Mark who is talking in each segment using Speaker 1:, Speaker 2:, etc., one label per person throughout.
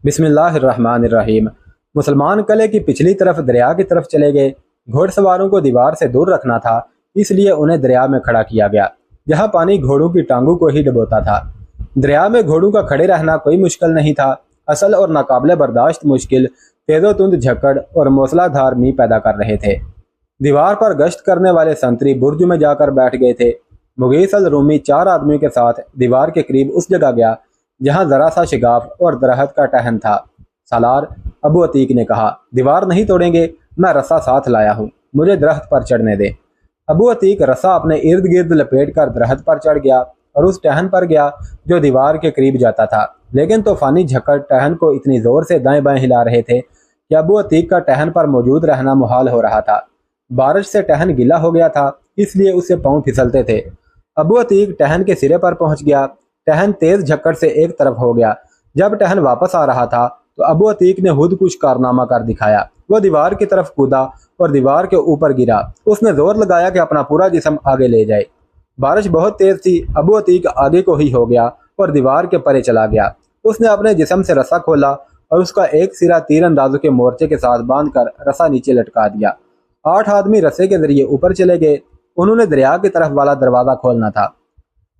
Speaker 1: बिस्मिल्लाहिर्रहमानिर्रहीम। मुसलमान किले की पिछली तरफ दरिया की तरफ चले गए। घोड़सवारों को दीवार से दूर रखना था, इसलिए उन्हें दरिया में खड़ा किया गया, जहां पानी घोड़ों की टांगों को ही डुबोता था। दरिया में घोड़ों का खड़े रहना कोई मुश्किल नहीं था। असल और नाकाबिले बर्दाश्त मुश्किल तेज़ो तुंद झक्कड़ और मूसलाधार मींह पैदा कर रहे थे। दीवार पर गश्त करने वाले संतरी बुर्ज में जाकर बैठ गए थे। मुगीस अल रूमी 4 आदमियों के साथ दीवार के करीब उस जगह गया जहां जरा सा शिगाफ और दरख्त का टहन था। सालार अबू अतीक ने कहा, दीवार नहीं तोड़ेंगे, मैं रस्सा साथ लाया हूँ, मुझे दरख्त पर चढ़ने दे। अबू अतीक रस्सा अपने इर्द गिर्द लपेट कर दरख्त पर चढ़ गया और उस टहन पर गया जो दीवार के करीब जाता था। लेकिन तूफानी झक्कड़ टहन को इतनी जोर से दाएं बाएं हिला रहे थे कि अबू अतीक का टहन पर मौजूद रहना मुहाल हो रहा था। बारिश से टहन गीला हो गया था, इसलिए उससे पांव फिसलते थे। अबू अतीक टहन के सिरे पर पहुंच गया। टहन तेज झक्कड़ से एक तरफ हो गया। जब टहन वापस आ रहा था तो अबू अतीक ने खुद कुछ कारनामा कर दिखाया। वो दीवार की तरफ कूदा और दीवार के ऊपर गिरा। उसने जोर लगाया कि अपना पूरा जिस्म आगे ले जाए। बारिश बहुत तेज थी। अबू अतीक आगे को ही हो गया और दीवार के परे चला गया। उसने अपने जिस्म से रस्सा खोला और उसका एक सिरा तीर अंदाजों के मोर्चे के साथ बांधकर रस्सा नीचे लटका दिया। 8 आदमी रस्से के जरिए ऊपर चले गए। उन्होंने दरिया की तरफ वाला दरवाजा खोलना था।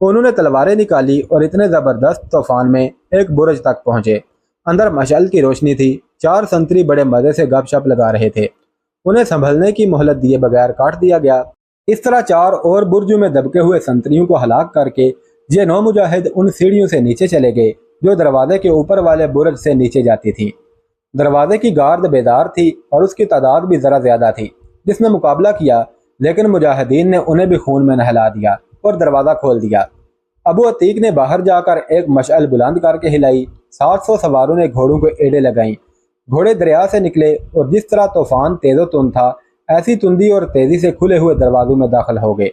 Speaker 1: उन्होंने तलवारें निकाली और इतने जबरदस्त तूफान में एक बुर्ज तक पहुंचे। अंदर मशाल की रोशनी थी। 4 संतरी बड़े मजे से गपशप लगा रहे थे। उन्हें संभलने की मोहलत दिए बगैर काट दिया गया। इस तरह 4 और बुर्जों में दबके हुए संतरियों को हलाक करके ये 9 मुजाहिद उन सीढ़ियों से नीचे चले गए जो दरवाजे के ऊपर वाले बुर्ज से नीचे जाती थी। दरवाजे की गार्द बेदार थी और उसकी तादाद भी जरा ज्यादा थी। जिसने मुकाबला किया, लेकिन मुजाहिदीन ने उन्हें भी खून में नहला दिया और दरवाजा खोल दिया। अबू अतीक ने बाहर जाकर एक मशअल बुलंद करके हिलाई। 700 सवारों ने घोड़ों को एड़े लगाई। घोड़े दरिया से निकले और जिस तरह तूफान तेजो तुंद था, ऐसी तुंदी और तेजी से खुले हुए दरवाजों में दाखिल हो गए।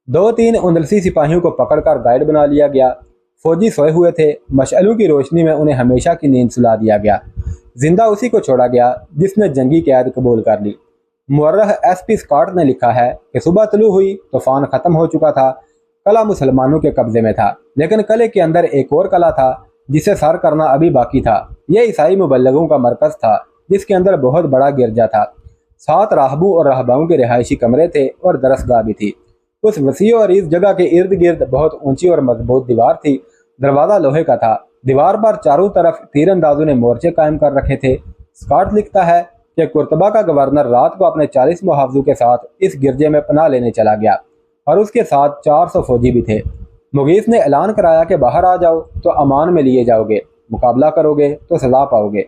Speaker 1: 2-3 उंदलसी सिपाहियों को पकड़कर गाइड बना लिया गया। फौजी सोए हुए थे। मशअलों की रोशनी में उन्हें हमेशा की नींद सुला दिया गया। जिंदा उसी को छोड़ा गया जिसने जंगी कैद कबूल कर ली। मुअर्रख SP स्कॉट ने लिखा है कि सुबह तलू हुई, तूफान खत्म हो चुका था, कला मुसलमानों के कब्जे में था, लेकिन किले के अंदर एक और कला था जिसे सर करना अभी बाकी था। यह ईसाई मुबल्लिगों का मरकज था जिसके अंदर बहुत बड़ा गिरजा था। 7 राहबों और राहबाओं के रिहायशी कमरे थे और दरसगाह भी थी। उस वसी और इस जगह के इर्द गिर्द बहुत ऊंची और मजबूत दीवार थी। दरवाजा लोहे का था। दीवार पर चारों तरफ तीरंदाजों ने मोर्चे कायम कर रखे थे। स्कॉट लिखता है कि कुर्तबा का गवर्नर रात को अपने 40 मुहाफिजों के साथ इस गिरजे में पनाह लेने चला गया और उसके साथ 400 फौजी भी थे। मुगीस ने ऐलान कराया कि बाहर आ जाओ तो अमान में लिए जाओगे, मुकाबला करोगे तो सजा पाओगे।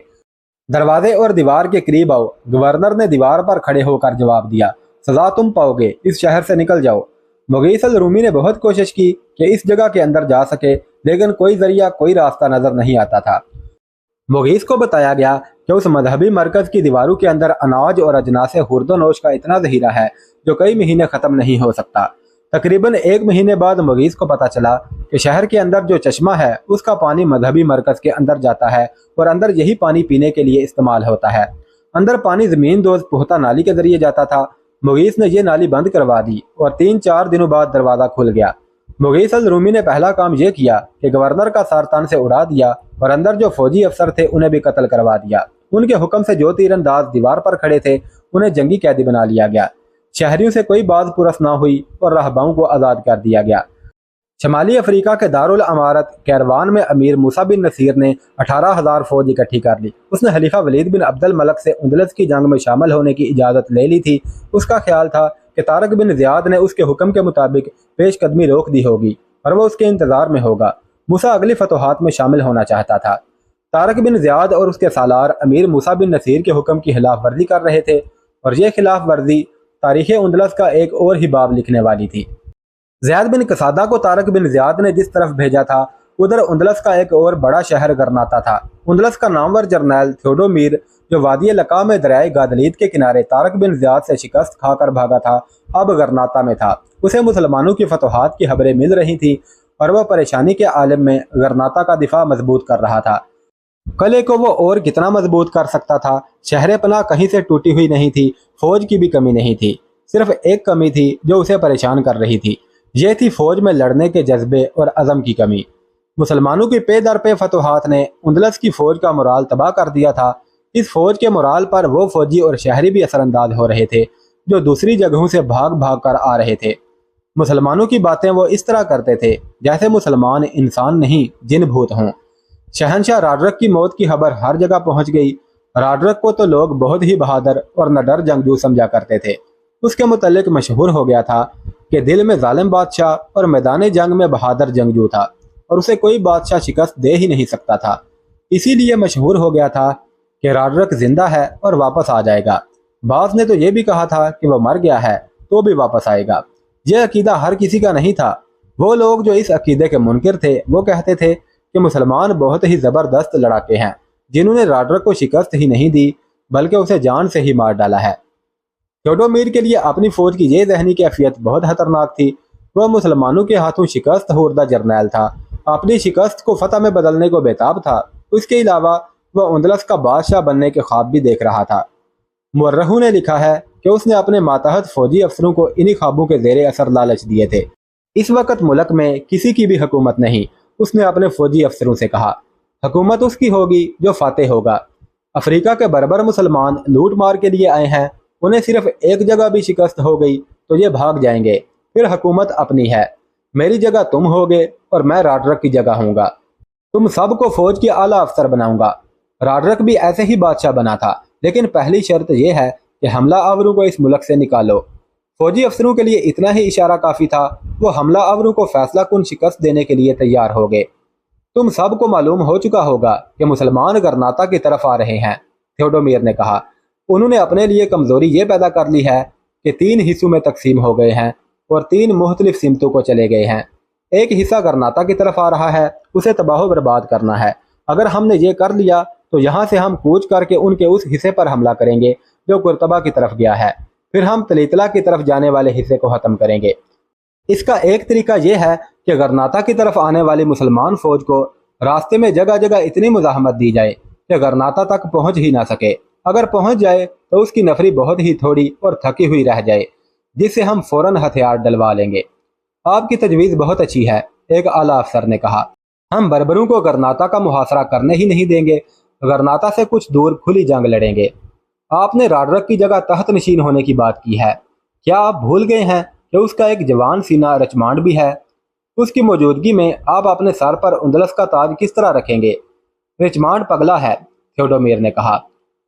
Speaker 1: दरवाजे और दीवार के करीब आओ। गवर्नर ने दीवार पर खड़े होकर जवाब दिया, सजा तुम पाओगे, इस शहर से निकल जाओ। मुगीस अल रूमी ने बहुत कोशिश की कि इस जगह के अंदर जा सके, लेकिन कोई जरिया, कोई रास्ता नजर नहीं आता था। मुगीस को बताया गया कि उस मजहबी मरकज की दीवारों के अंदर अनाज और अजनासे हुर्दोनोश का इतना जहीरा है जो कई महीने खत्म नहीं हो सकता। तकरीबन 1 महीने बाद मुगीस को पता चला कि शहर के अंदर जो चश्मा है उसका पानी मजहबी मरकज के अंदर जाता है और अंदर यही पानी पीने के लिए इस्तेमाल होता है। अंदर पानी जमीन दोज पुख्ता नाली के जरिए जाता था। मुगीस ने यह नाली बंद करवा दी और 3-4 दिनों बाद दरवाजा खुल गया। मुगीस अल रूमी ने पहला काम यह किया कि गवर्नर का सर तन से उड़ा दिया और अंदर जो फौजी अफसर थे उन्हें भी कत्ल करवा दिया। उनके हुक्म से जो तीरंदाज दीवार पर खड़े थे उन्हें जंगी कैदी बना लिया गया। शहरियों से कोई बात पुरस ना हुई और राहबाओं को आज़ाद कर दिया गया। शमाली अफ्रीका के दारुल अमारत कैरवान में अमीर मूसा बिन नसीर ने 18,000 फौज इकट्ठी कर ली। उसने खलीफा वलीद बिन अब्दुल मलक से उंदलस की जंग में शामिल होने की इजाज़त ले ली थी। उसका ख्याल था कि तारक बिन ज़ियाद ने उसके हुक्म के मुताबिक पेशकदमी रोक दी होगी और वह उसके इंतजार में होगा। मूसा अगली फतोहात में शामिल होना चाहता था। तारक बिन ज़ियाद और उसके सालार अमीर मूसा बिन नसीर के हुक्म की खिलाफ वर्जी कर रहे थे और यह खिलाफ वर्जी तारीख़ उंदलस का एक और ही बाब लिखने वाली थी। ज़ियाद बिन कसादा को तारक बिन ज़ियाद ने जिस तरफ भेजा था उधर उंदलस का एक और बड़ा शहर गरनाता था। उंदलस का नामवर जर्नैल थियोडोमीर जो वादी लका में दरियाए गादलीद के किनारे तारक बिन ज़ियाद से शिकस्त खाकर भागा था, अब गरनाता में था। उसे मुसलमानों की फतोहात की खबरें मिल रही थी और वह परेशानी के आलम में गरनाता का दिफा मजबूत कर रहा था। किले को वो और कितना मजबूत कर सकता था। शहर पनाह कहीं से टूटी हुई नहीं थी, फौज की भी कमी नहीं थी। सिर्फ एक कमी थी जो उसे परेशान कर रही थी, यह थी फौज में लड़ने के जज्बे और अज़म की कमी। मुसलमानों की पे दर पे फतवाहत ने उंदलस की फौज का मोराल तबाह कर दिया था। इस फौज के मोराल पर वो फौजी और शहरी भी असरअंदाज हो रहे थे जो दूसरी जगहों से भाग भाग कर आ रहे थे। मुसलमानों की बातें वो इस तरह करते थे जैसे मुसलमान इंसान नहीं जिन भूत हों। शहनशाह राडरक की मौत की खबर हर जगह पहुंच गई। राडरक को तो लोग बहुत ही बहादुर और निडर जंगजू समझा करते थे। उसके मुतल्लिक मशहूर हो गया था कि दिल में जालिम बादशाह और मैदान जंग में बहादुर जंगजू था और उसे कोई बादशाह शिकस्त दे ही नहीं सकता था। इसीलिए मशहूर हो गया था कि राडरक जिंदा है और वापस आ जाएगा। बास ने तो ये भी कहा था कि वह मर गया है तो भी वापस आएगा। यह अकीदा हर किसी का नहीं था। वो लोग जो इस अकीदे के मुनकिर थे वो कहते थे कि मुसलमान बहुत ही ज़बरदस्त लड़ाके हैं जिन्होंने राडरक को शिकस्त ही नहीं दी बल्कि उसे जान से ही मार डाला है। थ्योडोमीर के लिए अपनी फौज की यह जहनी कैफियत बहुत खतरनाक थी। वह मुसलमानों के हाथों शिकस्त होरदा जर्नैल था, अपनी शिकस्त को फतह में बदलने को बेताब था। उसके अलावा वह उंदलस का बादशाह बनने के ख्वाब भी देख रहा था। मुर्रहू ने लिखा है कि उसने अपने मातहत फौजी अफसरों को इन्हीं ख्वाबों के जेर असर लालच दिए थे। इस वक्त मुल्क में किसी की भी हुकूमत नहीं, उसने अपने फौजी अफसरों से कहा। हुकूमत उसकी होगी जो फातेह होगा। अफ्रीका के बर्बर मुसलमान लूट मार के लिए आए हैं, उन्हें सिर्फ एक जगह भी शिकस्त हो गई तो ये भाग जाएंगे। फिर हुकूमत अपनी है, मेरी जगह तुम होगे और मैं राडरक की जगह होऊंगा। तुम सबको फौज के आला अफसर बनाऊंगा। राडरक भी ऐसे ही बादशाह बना था, लेकिन पहली शर्त यह है कि हमला आवरों को इस मुल्क से निकालो। फौजी अफसरों के लिए इतना ही इशारा काफ़ी था। वो हमला आवरों को फैसला कुन शिकस्त देने के लिए तैयार हो गए। तुम सबको मालूम हो चुका होगा कि मुसलमान गरनाता की तरफ आ रहे हैं, थ्योडोमीर ने कहा। उन्होंने अपने लिए कमजोरी ये पैदा कर ली है कि 3 हिस्सों में तकसीम हो गए हैं और 3 मुख्तलिफ सिमतों को चले गए हैं। एक हिस्सा गरनाता की तरफ आ रहा है, उसे तबाह बर्बाद करना है। अगर हमने ये कर लिया तो यहाँ से हम कूच करके उनके उस हिस्से पर हमला करेंगे जो कुर्तबा की तरफ गया है। फिर हम तलीतला की तरफ जाने वाले हिस्से को ख़त्म करेंगे। इसका एक तरीका यह है कि गरनाता की तरफ आने वाली मुसलमान फौज को रास्ते में जगह जगह इतनी मुज़ाहमत दी जाए कि गरनाता तक पहुँच ही ना सके। अगर पहुँच जाए तो उसकी नफरी बहुत ही थोड़ी और थकी हुई रह जाए, जिससे हम फ़ौरन हथियार डलवा लेंगे। आपकी तजवीज़ बहुत अच्छी है, एक आला अफसर ने कहा। हम बर्बरों को गरनाता का मुहासरा करने ही नहीं देंगे, गरनाता से कुछ दूर खुली जंग लड़ेंगे। आपने राडरक की जगह तहत नशीन होने की बात की है। क्या आप भूल गए हैं कि उसका एक जवान सीना रचमांड भी है? उसकी मौजूदगी में आप अपने सर पर उंदलस का ताज किस तरह रखेंगे? रिचमांड पगला है, थ्योडोमीर ने कहा।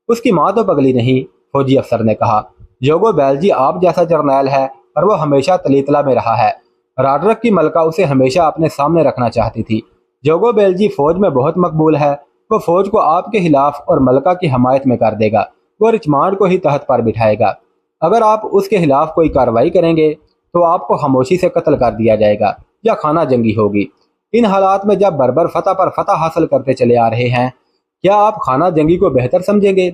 Speaker 1: उसकी माँ तो पगली नहीं, फौजी अफसर ने कहा। जोगो बैल्जी आप जैसा जर्नैल है और वो हमेशा तलीतला में रहा है। राडरक की मलका उसे हमेशा अपने सामने रखना चाहती थी। जोगो बैल्जी फौज में बहुत मकबूल है। वो फौज को आपके खिलाफ और मलका की हमायत में कर देगा। वो रिचमांड को ही तहत पर बिठाएगा। अगर आप उसके खिलाफ कोई कार्रवाई करेंगे तो आपको खामोशी से कत्ल कर दिया जाएगा या खाना जंगी होगी। इन हालात में जब बर्बर फतह पर फतह हासिल करते चले आ रहे हैं, क्या आप खाना जंगी को बेहतर समझेंगे?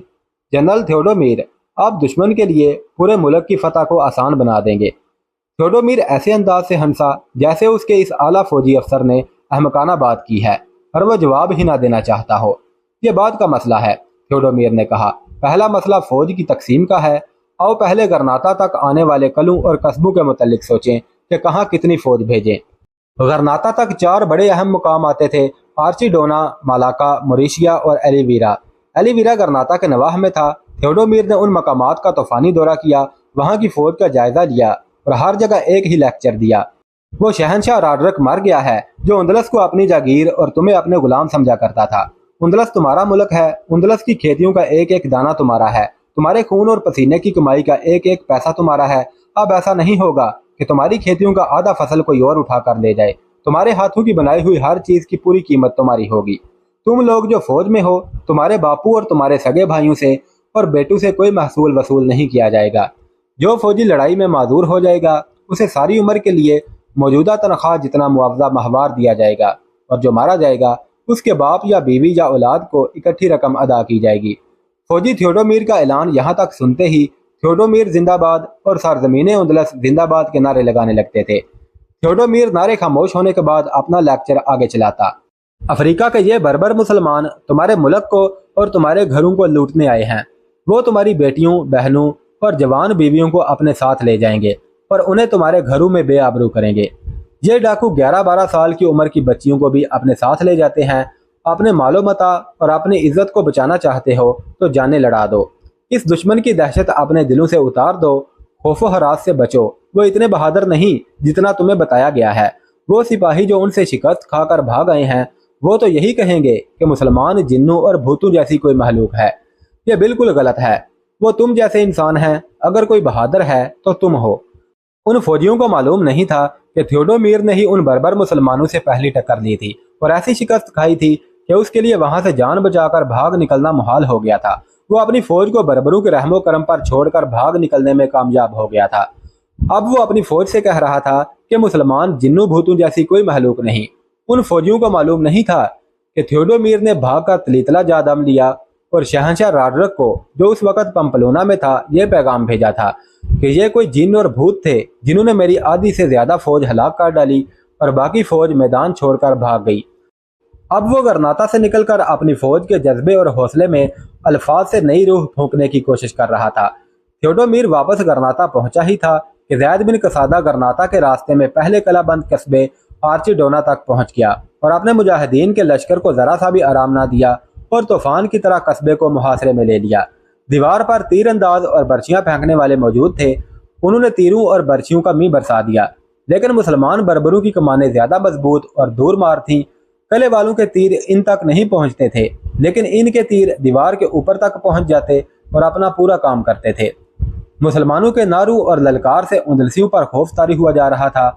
Speaker 1: जनरल थ्योडोमीर, आप दुश्मन के लिए पूरे मुल्क की फतह को आसान बना देंगे। थ्योडोमीर ऐसे अंदाज से हंसा जैसे उसके इस आला फौजी अफसर ने अहमकाना बात की है और वह जवाब ही ना देना चाहता हो। यह बात का मसला है, थ्योडोमीर ने कहा। पहला मसला फौज की तकसीम का है। आओ पहले गरनाता तक आने वाले कलों और कस्बों के मुतल्लिक सोचें कि कहाँ कितनी फौज भेजें। गरनाता तक 4 बड़े अहम मुकाम आते थे: आर्चिडोना, मालाका, मोरिशिया और एलिवीरा। एलिवीरा गरनाता के नवाह में था। थ्योडोमीर ने उन मकामात का तूफानी दौरा किया, वहाँ की फौज का जायजा लिया और हर जगह एक ही लेक्चर दिया। वो शहनशाह राडरक मर गया है जो उंदलस को अपनी जागीर और तुम्हें अपने गुलाम समझा करता था। उंदलस तुम्हारा मुल्क है। उंदलस की खेतियों का एक एक दाना तुम्हारा है। तुम्हारे खून और पसीने की कमाई का एक एक पैसा तुम्हारा है। अब ऐसा नहीं होगा कि तुम्हारी खेतियों का आधा फसल कोई और उठा कर ले जाए। तुम्हारे हाथों की बनाई हुई हर चीज की पूरी कीमत तुम्हारी होगी। तुम लोग जो फौज में हो, तुम्हारे बापू और तुम्हारे सगे भाइयों से और बेटों से कोई महसूल वसूल नहीं किया जाएगा। जो फौजी लड़ाई में माजूर हो जाएगा उसे सारी उम्र के लिए मौजूदा तनख्वाह जितना मुआवजा माहवार दिया जाएगा और जो मारा जाएगा उसके बाप या बीवी या औलाद को इकट्ठी रकम अदा की जाएगी। फौजी थ्योडोमीर का ऐलान यहाँ तक सुनते ही थ्योडोमीर जिंदाबाद और सरजमीन उंदलस जिंदाबाद के नारे लगाने लगते थे। थ्योडोमीर नारे खामोश होने के बाद अपना लेक्चर आगे चलाता। अफ्रीका के ये बर्बर मुसलमान तुम्हारे मुल्क को और तुम्हारे घरों को लूटने आए हैं। वो तुम्हारी बेटियों, बहनों और जवान बीवियों को अपने साथ ले जाएंगे और उन्हें तुम्हारे घरों में बेआबरू करेंगे। یہ ڈاکو 11-12 سال کی عمر کی بچیوں کو بھی اپنے ساتھ لے جاتے ہیں۔ اپنے مال و متاع اور اپنی عزت کو بچانا چاہتے ہو تو جانیں لڑا دو۔ اس دشمن کی دہشت اپنے دلوں سے اتار دو، خوف و ہراس سے بچو۔ وہ اتنے بہادر نہیں جتنا تمہیں بتایا گیا ہے۔ وہ سپاہی جو ان سے شکست کھا کر بھاگ آئے ہیں وہ تو یہی کہیں گے کہ مسلمان جنوں اور بھوتوں جیسی کوئی مخلوق ہے۔ یہ بالکل غلط ہے۔ وہ تم جیسے انسان ہیں، اگر کوئی بہادر ہے تو تم ہو۔ ان فوجیوں کو معلوم نہیں تھا کہ تھیوڈومیر نے ہی ان بربر مسلمانوں سے پہلی ٹکر لی تھی اور ایسی شکست کھائی تھی کہ اس کے لیے وہاں سے جان بچا کر بھاگ نکلنا محال ہو گیا تھا۔ وہ اپنی فوج کو بربروں کے رحم و کرم پر چھوڑ کر بھاگ نکلنے میں کامیاب ہو گیا تھا۔ اب وہ اپنی فوج سے کہہ رہا تھا کہ مسلمان جنوں بھوتوں جیسی کوئی مخلوق نہیں۔ ان فوجیوں کو معلوم نہیں تھا کہ تھیوڈومیر نے بھاگ کر تلیتلا جا دم لیا اور شہنشاہ راڈرک کو، جو اس وقت پمپلونا میں تھا، یہ پیغام بھیجا تھا کہ یہ کوئی جن اور بھوت تھے جنہوں نے میری آدھی سے زیادہ فوج ہلاک کر ڈالی اور باقی فوج میدان چھوڑ کر بھاگ گئی۔ اب وہ غرناطہ سے نکل کر اپنی فوج کے جذبے اور حوصلے میں الفاظ سے نئی روح پھونکنے کی کوشش کر رہا تھا۔ تھیوڈومیر واپس غرناطہ پہنچا ہی تھا کہ زید بن قصادہ غرناطہ کے راستے میں پہلے قلعہ بند قصبے آرچیڈونا تک پہنچ گیا اور اپنے مجاہدین کے لشکر کو ذرا سا بھی آرام نہ دیا اور طوفان کی طرح قصبے کو محاصرے میں لے لیا۔ دیوار پر تیر انداز اور برچیاں پھینکنے والے موجود تھے۔ انہوں نے تیروں اور برچیوں کا می برسا دیا، لیکن مسلمان بربروں کی کمانیں زیادہ مضبوط اور دور مار تھیں۔ قلعے والوں کے تیر ان تک نہیں پہنچتے تھے، لیکن ان کے تیر دیوار کے اوپر تک پہنچ جاتے اور اپنا پورا کام کرتے تھے۔ مسلمانوں کے نعروں اور للکار سے اندلسیوں پر خوف طاری ہوا جا رہا تھا۔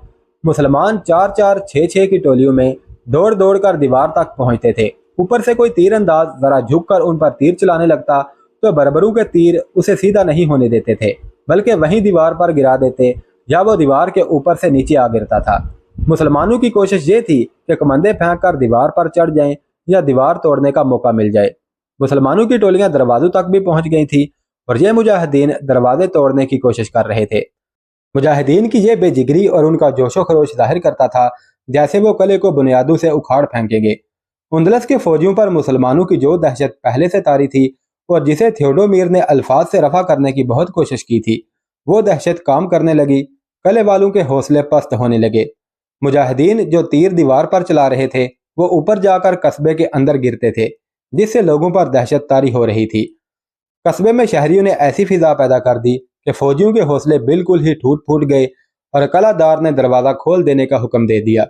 Speaker 1: مسلمان 4-4 6-6 کی ٹولیوں میں دوڑ دوڑ کر دیوار تک پہنچتے تھے۔ اوپر سے کوئی تیر انداز ذرا جھک کر ان پر تیر چلانے لگتا تو بربروں کے تیر اسے سیدھا نہیں ہونے دیتے تھے، بلکہ وہیں دیوار پر گرا دیتے یا وہ دیوار کے اوپر سے نیچے آ گرتا تھا۔ مسلمانوں کی کوشش یہ تھی کہ کمندے پھینک کر دیوار پر چڑھ جائیں یا دیوار توڑنے کا موقع مل جائے۔ مسلمانوں کی ٹولیاں دروازوں تک بھی پہنچ گئی تھیں اور یہ مجاہدین دروازے توڑنے کی کوشش کر رہے تھے۔ مجاہدین کی یہ بے جگری اور ان کا جوش و خروش ظاہر کرتا تھا جیسے وہ قلعے کو بنیادوں سے اکھاڑ پھینکیں گے۔ اندلس کے فوجیوں پر مسلمانوں کی جو دہشت پہلے سے طاری تھی اور جسے تھیوڈومیر نے الفاظ سے رفع کرنے کی بہت کوشش کی تھی، وہ دہشت کام کرنے لگی۔ قلعے والوں کے حوصلے پست ہونے لگے۔ مجاہدین جو تیر دیوار پر چلا رہے تھے وہ اوپر جا کر قصبے کے اندر گرتے تھے، جس سے لوگوں پر دہشت طاری ہو رہی تھی۔ قصبے میں شہریوں نے ایسی فضا پیدا کر دی کہ فوجیوں کے حوصلے بالکل ہی ٹوٹ پھوٹ گئے اور قلعہ دار نے دروازہ کھول دینے کا حکم دے دیا۔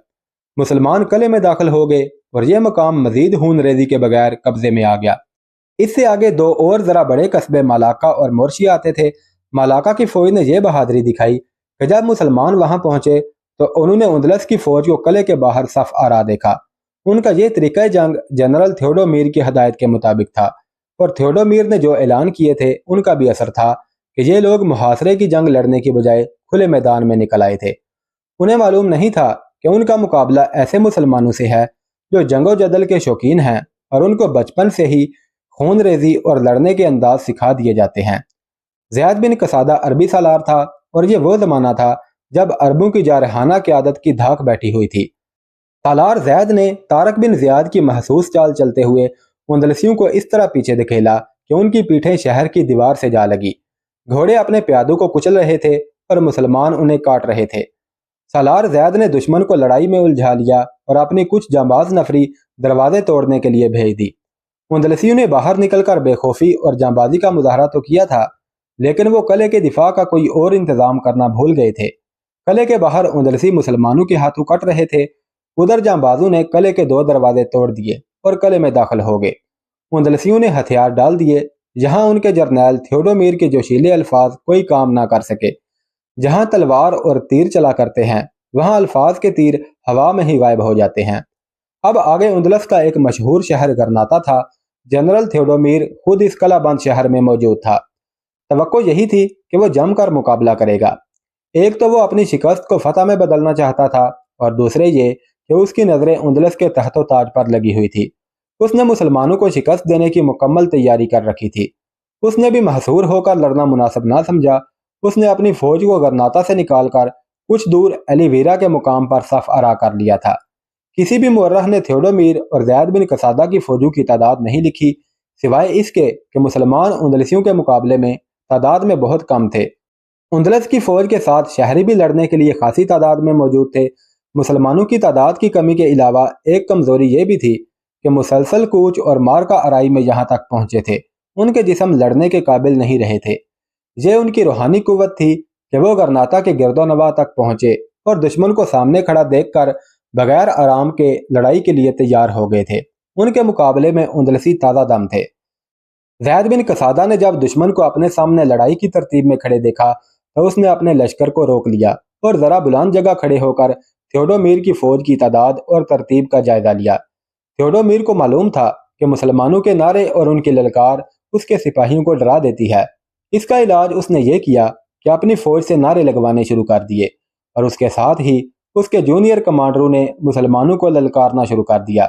Speaker 1: مسلمان قلعے میں داخل ہو گئے اور یہ مقام مزید خون ریزی کے بغیر قبضے میں آ گیا۔ اس سے آگے دو اور ذرا بڑے قصبے مالاکا اور مورشیا آتے تھے۔ مالاکا کی فوج نے یہ بہادری دکھائی کہ جب مسلمان وہاں پہنچے تو انہوں نے اندلس کی فوج کو قلعے کے باہر صف آرا دیکھا۔ ان کا یہ طریقہ جنگ جنرل تھیوڈومیر کی ہدایت کے مطابق تھا اور تھیوڈومیر نے جو اعلان کیے تھے ان کا بھی اثر تھا کہ یہ لوگ محاصرے کی جنگ لڑنے کی بجائے کھلے میدان میں نکل آئے تھے۔ انہیں معلوم نہیں تھا کہ ان کا مقابلہ ایسے مسلمانوں سے ہے جو جنگ و جدل کے شوقین ہیں اور ان کو بچپن سے ہی خون ریزی اور لڑنے کے انداز سکھا دیے جاتے ہیں۔ زید بن قصادہ عربی سالار تھا اور یہ وہ زمانہ تھا جب عربوں کی جارحانہ قیادت کی دھاک بیٹھی ہوئی تھی۔ سالار زید نے طارق بن زیاد کی محسوس چال چلتے ہوئے اندلسیوں کو اس طرح پیچھے دھکیلا کہ ان کی پیٹھیں شہر کی دیوار سے جا لگی۔ گھوڑے اپنے پیادوں کو کچل رہے تھے اور مسلمان انہیں کاٹ رہے تھے۔ سالار زید نے دشمن کو لڑائی میں الجھا لیا اور اپنی کچھ جانباز نفری دروازے توڑنے کے لیے بھیج دی۔ اندلسیوں نے باہر نکل کر بے خوفی اور جانبازی کا مظاہرہ تو کیا تھا، لیکن وہ قلعے کے دفاع کا کوئی اور انتظام کرنا بھول گئے تھے۔ قلعے کے باہر اندلسی مسلمانوں کے ہاتھوں کٹ رہے تھے، ادھر جانبازوں نے قلعے کے 2 دروازے توڑ دیے اور قلعے میں داخل ہو گئے۔ اندلسیوں نے ہتھیار ڈال دیے۔ جہاں ان کے جرنیل تھیوڈومیر کے جوشیلے الفاظ کوئی کام نہ کر سکے۔ جہاں تلوار اور تیر چلا کرتے ہیں وہاں الفاظ کے تیر ہوا میں ہی غائب ہو جاتے ہیں۔ اب آگے اندلس کا ایک مشہور شہر غرناطہ تھا۔ جنرل تھیوڈومیر خود اس قلعہ بند شہر میں موجود تھا۔ توقع یہی تھی کہ وہ جم کر مقابلہ کرے گا۔ ایک تو وہ اپنی شکست کو فتح میں بدلنا چاہتا تھا اور دوسرے یہ کہ اس کی نظریں اندلس کے تحت و تاج پر لگی ہوئی تھی۔ اس نے مسلمانوں کو شکست دینے کی مکمل تیاری کر رکھی تھی۔ اس نے بھی محصور ہو کر لڑنا مناسب نہ سمجھا۔ اس نے اپنی فوج کو غرناطہ سے نکال کر کچھ دور ایلیویرا کے مقام پر صف آرا کر لیا تھا۔ کسی بھی مورخ نے تھیوڈومیر اور زید بن قصادہ کی فوجوں کی تعداد نہیں لکھی، سوائے اس کے کہ مسلمان اندلسیوں کے مقابلے میں تعداد میں بہت کم تھے۔ اندلس کی فوج کے ساتھ شہری بھی لڑنے کے لیے خاصی تعداد میں موجود تھے۔ مسلمانوں کی تعداد کی کمی کے علاوہ ایک کمزوری یہ بھی تھی کہ مسلسل کوچ اور مار کا آرائی میں یہاں تک پہنچے تھے، ان کے جسم لڑنے کے قابل نہیں رہے تھے۔ یہ ان کی روحانی قوت تھی کہ وہ گرناتا کے گرد و نواح تک پہنچے اور دشمن کو سامنے کھڑا دیکھ کر بغیر آرام کے لڑائی کے لیے تیار ہو گئے تھے۔ ان کے مقابلے میں اندلسی تازہ دم تھے۔ زید بن قصادہ نے جب دشمن کو اپنے سامنے لڑائی کی ترتیب میں کھڑے دیکھا تو اس نے اپنے لشکر کو روک لیا اور ذرا بلند جگہ کھڑے ہو کر تھیوڈومیر کی فوج کی تعداد اور ترتیب کا جائزہ لیا۔ تھیوڈومیر کو معلوم تھا کہ مسلمانوں کے نعرے اور ان کی للکار اس کے سپاہیوں کو ڈرا دیتی ہے۔ اس کا علاج اس نے یہ کیا کہ اپنی فوج سے نعرے لگوانے شروع کر دیے، اور اس کے ساتھ ہی اس کے جونیئر کمانڈروں نے مسلمانوں کو للکارنا شروع کر دیا۔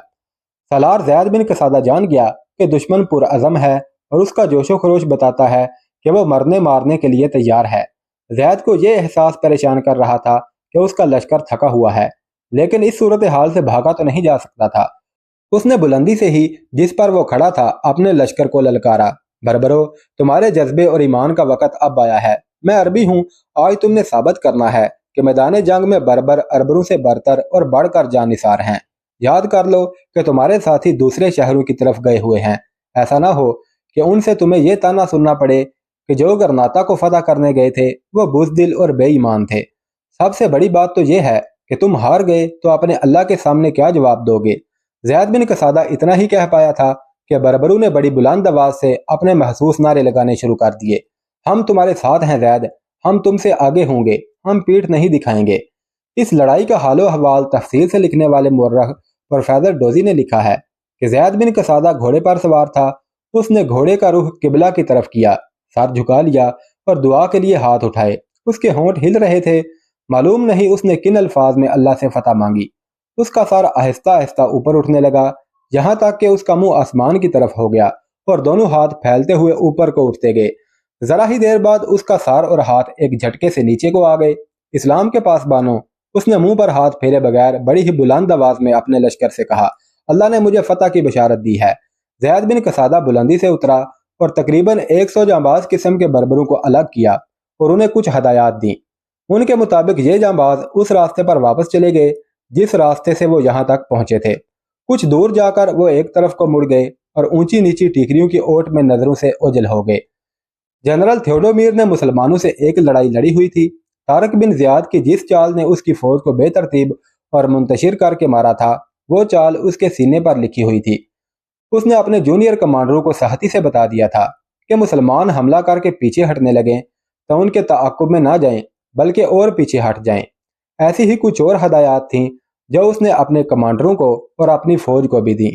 Speaker 1: سالار زید بن قصادہ جان گیا کہ دشمن پرعزم ہے اور اس کا جوش و خروش بتاتا ہے کہ وہ مرنے مارنے کے لیے تیار ہے۔ زید کو یہ احساس پریشان کر رہا تھا کہ اس کا لشکر تھکا ہوا ہے، لیکن اس صورتحال سے بھاگا تو نہیں جا سکتا تھا۔ اس نے بلندی سے ہی جس پر وہ کھڑا تھا اپنے لشکر کو للکارا، بربرو، تمہارے جذبے اور ایمان کا وقت اب آیا ہے۔ میں عربی ہوں، آج تم نے ثابت کرنا ہے کہ میدان جنگ میں بربر اربروں سے برتر اور بڑھ کر جان نثار ہیں۔ یاد کر لو کہ تمہارے ساتھی دوسرے شہروں کی طرف گئے ہوئے ہیں، ایسا نہ ہو کہ ان سے تمہیں یہ تانا سننا پڑے کہ جو گرناتا کو فتح کرنے گئے تھے وہ بزدل اور بے ایمان تھے۔ سب سے بڑی بات تو یہ ہے کہ تم ہار گئے تو اپنے اللہ کے سامنے کیا جواب دو گے؟ زید بن قصادہ اتنا ہی کہہ پایا تھا کہ بربروں نے بڑی بلند آواز سے اپنے محسوس نعرے لگانے شروع کر دیے۔ ہم تمہارے ساتھ ہیں زید، ہم تم سے آگے ہوں گے، ہم پیٹھ نہیں دکھائیں گے۔ اس لڑائی کا حال و احوال تفصیل سے لکھنے والے مورخ پروفیسر ڈوزی نے لکھا ہے کہ زید بن قصادہ گھوڑے پر سوار تھا۔ اس نے گھوڑے کا رخ قبلہ کی طرف کیا، سر جھکا لیا اور دعا کے لیے ہاتھ اٹھائے۔ اس کے ہونٹ ہل رہے تھے، معلوم نہیں اس نے کن الفاظ میں اللہ سے فتح مانگی۔ اس کا سر آہستہ آہستہ اوپر اٹھنے لگا، یہاں تک کہ اس کا منہ آسمان کی طرف ہو گیا اور دونوں ہاتھ پھیلتے ہوئے اوپر کو اٹھتے گئے۔ ذرا ہی دیر بعد اس کا سر اور ہاتھ ایک جھٹکے سے نیچے کو آ گئے۔ اسلام کے پاسبانوں، اس نے منہ پر ہاتھ پھیرے بغیر بڑی ہی بلند آواز میں اپنے لشکر سے کہا، اللہ نے مجھے فتح کی بشارت دی ہے۔ زید بن قصادہ بلندی سے اترا اور تقریباً 100 جانباز قسم کے بربروں کو الگ کیا اور انہیں کچھ ہدایات دیں۔ ان کے مطابق یہ جانباز اس راستے پر واپس چلے گئے جس راستے سے وہ یہاں تک پہنچے تھے۔ کچھ دور جا کر وہ ایک طرف کو مڑ گئے اور اونچی نیچی ٹیکریوں کی اوٹ میں نظروں سے اوجھل ہو گئے۔ جنرل تھیوڈومیر نے مسلمانوں سے ایک لڑائی لڑی ہوئی تھی۔ طارق بن زیاد کی جس چال نے اس کی فوج کو بے ترتیب اور منتشر کر کے مارا تھا، وہ چال اس کے سینے پر لکھی ہوئی تھی۔ اس نے اپنے جونیئر کمانڈروں کو سختی سے بتا دیا تھا کہ مسلمان حملہ کر کے پیچھے ہٹنے لگیں تو ان کے تعاقب میں نہ جائیں بلکہ اور پیچھے ہٹ جائیں۔ ایسی ہی کچھ اور ہدایات تھیں جو اس نے اپنے کمانڈروں کو اور اپنی فوج کو بھی دیں۔